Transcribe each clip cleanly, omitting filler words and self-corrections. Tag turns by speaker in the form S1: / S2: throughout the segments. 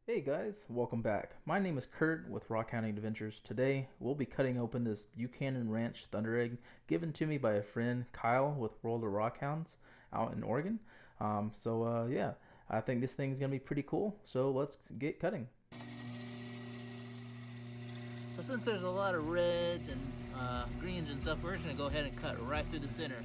S1: Hey guys, welcome back. My name is Kurt with Rock.Hounding.Adventures. Today we'll be cutting open this Buchanan Ranch ThunderEgg given to me by a friend, Kyle, with World of Rockhounds out in Oregon. Yeah, I think this thing's gonna be pretty cool. So let's get cutting.
S2: So since there's a lot of reds and greens and stuff, we're just gonna go ahead and cut right through the center.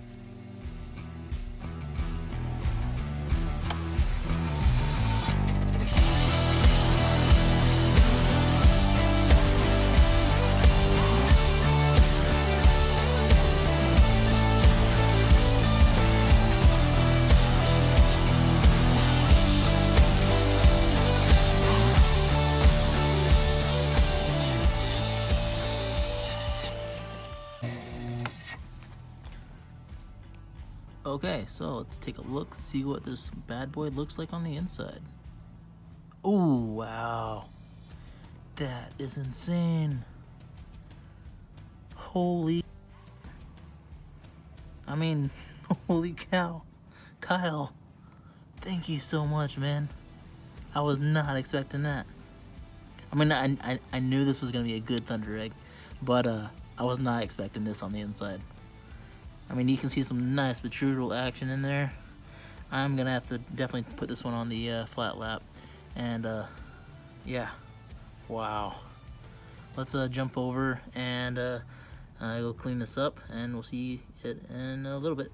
S2: Okay, so let's take a look, see what this bad boy looks like on the inside. Oh, wow. That is insane. Holy... I mean, holy cow. Kyle, thank you so much, man. I was not expecting that. I mean, I knew this was going to be a good ThunderEgg, but I was not expecting this on the inside. I mean, you can see some nice protrudal action in there. I'm gonna have to definitely put this one on the flat lap. And yeah, wow. Let's jump over and go clean this up, and we'll see it in a little bit.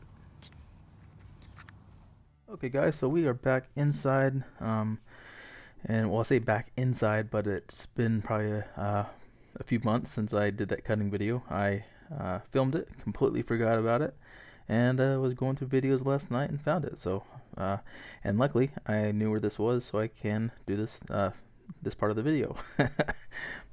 S1: Okay guys, so we are back inside. And well, I'll say back inside, but it's been probably a few months since I did that cutting video. I filmed it, completely forgot about it, and was going through videos last night and found it. And luckily I knew where this was, so I can do this part of the video.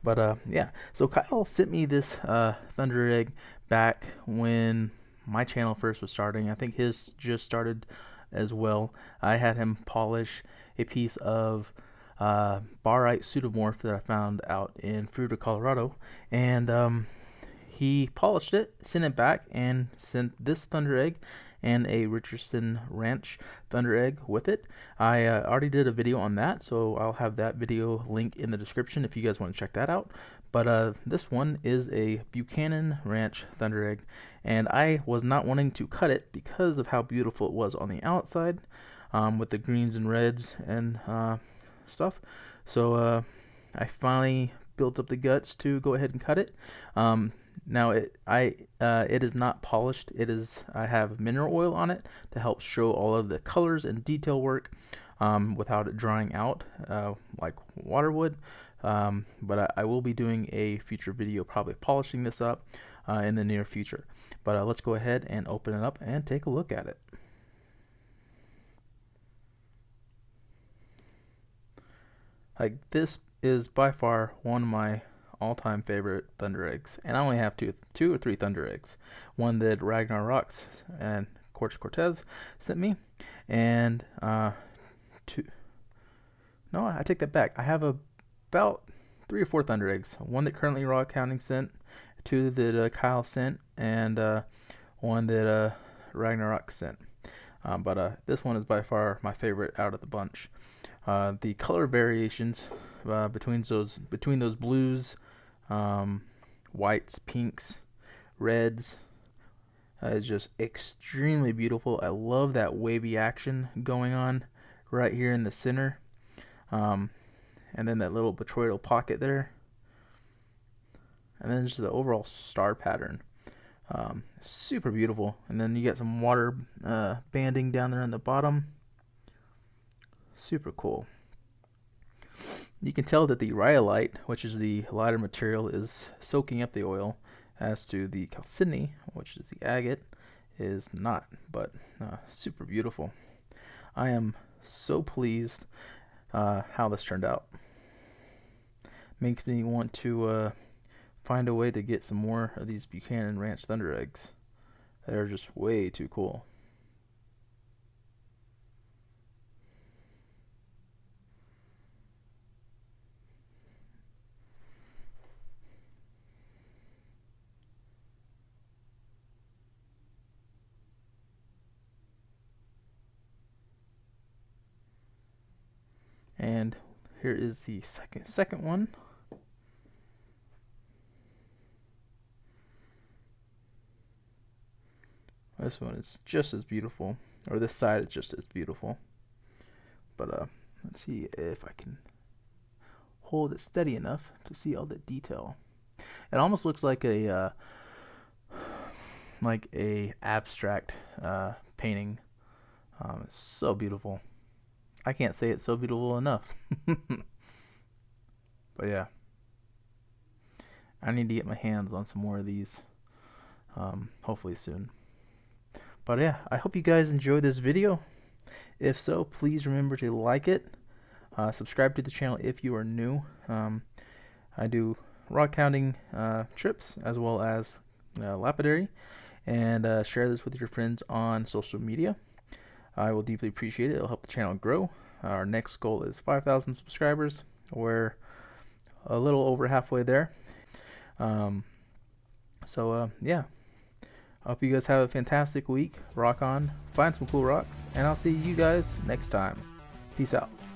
S1: But yeah, so Kyle sent me this ThunderEgg back when my channel first was starting. I think his just started as well. I had him polish a piece of barite pseudomorph that I found out in Fruita, Colorado, and he polished it, sent it back, and sent this ThunderEgg and a Richardson Ranch ThunderEgg with it. I already did a video on that, so I'll have that video link in the description if you guys want to check that out. But this one is a Buchanan Ranch ThunderEgg, and I was not wanting to cut it because of how beautiful it was on the outside, with the greens and reds and stuff. So I finally built up the guts to go ahead and cut it. Now it is not polished. I have mineral oil on it to help show all of the colors and detail work without it drying out like water would. But I will be doing a future video probably polishing this up in the near future. But let's go ahead and open it up and take a look at it. Like, this is by far one of my all-time favorite ThunderEggs, and I only have two or three ThunderEggs. One that Ragnar Rocks and Cortez sent me, and two. No, I take that back. I have about 3 or 4 ThunderEggs. One that currently Rockhounding sent, two that Kyle sent, and one that Ragnarok sent. But this one is by far my favorite out of the bunch. The color variations between those blues, whites, pinks, reds is just extremely beautiful. I love that wavy action going on right here in the center, and then that little botryoidal pocket there, and then just the overall star pattern. Super beautiful. And then you get some water banding down there on the bottom. Super cool. You can tell that the rhyolite, which is the lighter material, is soaking up the oil, as to the chalcedony, which is the agate, is not. But super beautiful. I am so pleased how this turned out. Makes me want to find a way to get some more of these Buchanan Ranch ThunderEggs. They're just way too cool. And here is the second one. This one is just as beautiful, or this side is just as beautiful. But let's see if I can hold it steady enough to see all the detail. It almost looks like a abstract painting. It's so beautiful. I can't say it's so beautiful enough. But yeah, I need to get my hands on some more of these, hopefully soon. But yeah, I hope you guys enjoyed this video. If so, please remember to like it, subscribe to the channel if you are new. I do rock hounding trips as well as lapidary, and share this with your friends on social media. I will deeply appreciate it. It'll help the channel grow. Our next goal is 5,000 subscribers. We're a little over halfway there. Yeah. I hope you guys have a fantastic week. Rock on, find some cool rocks, and I'll see you guys next time. Peace out.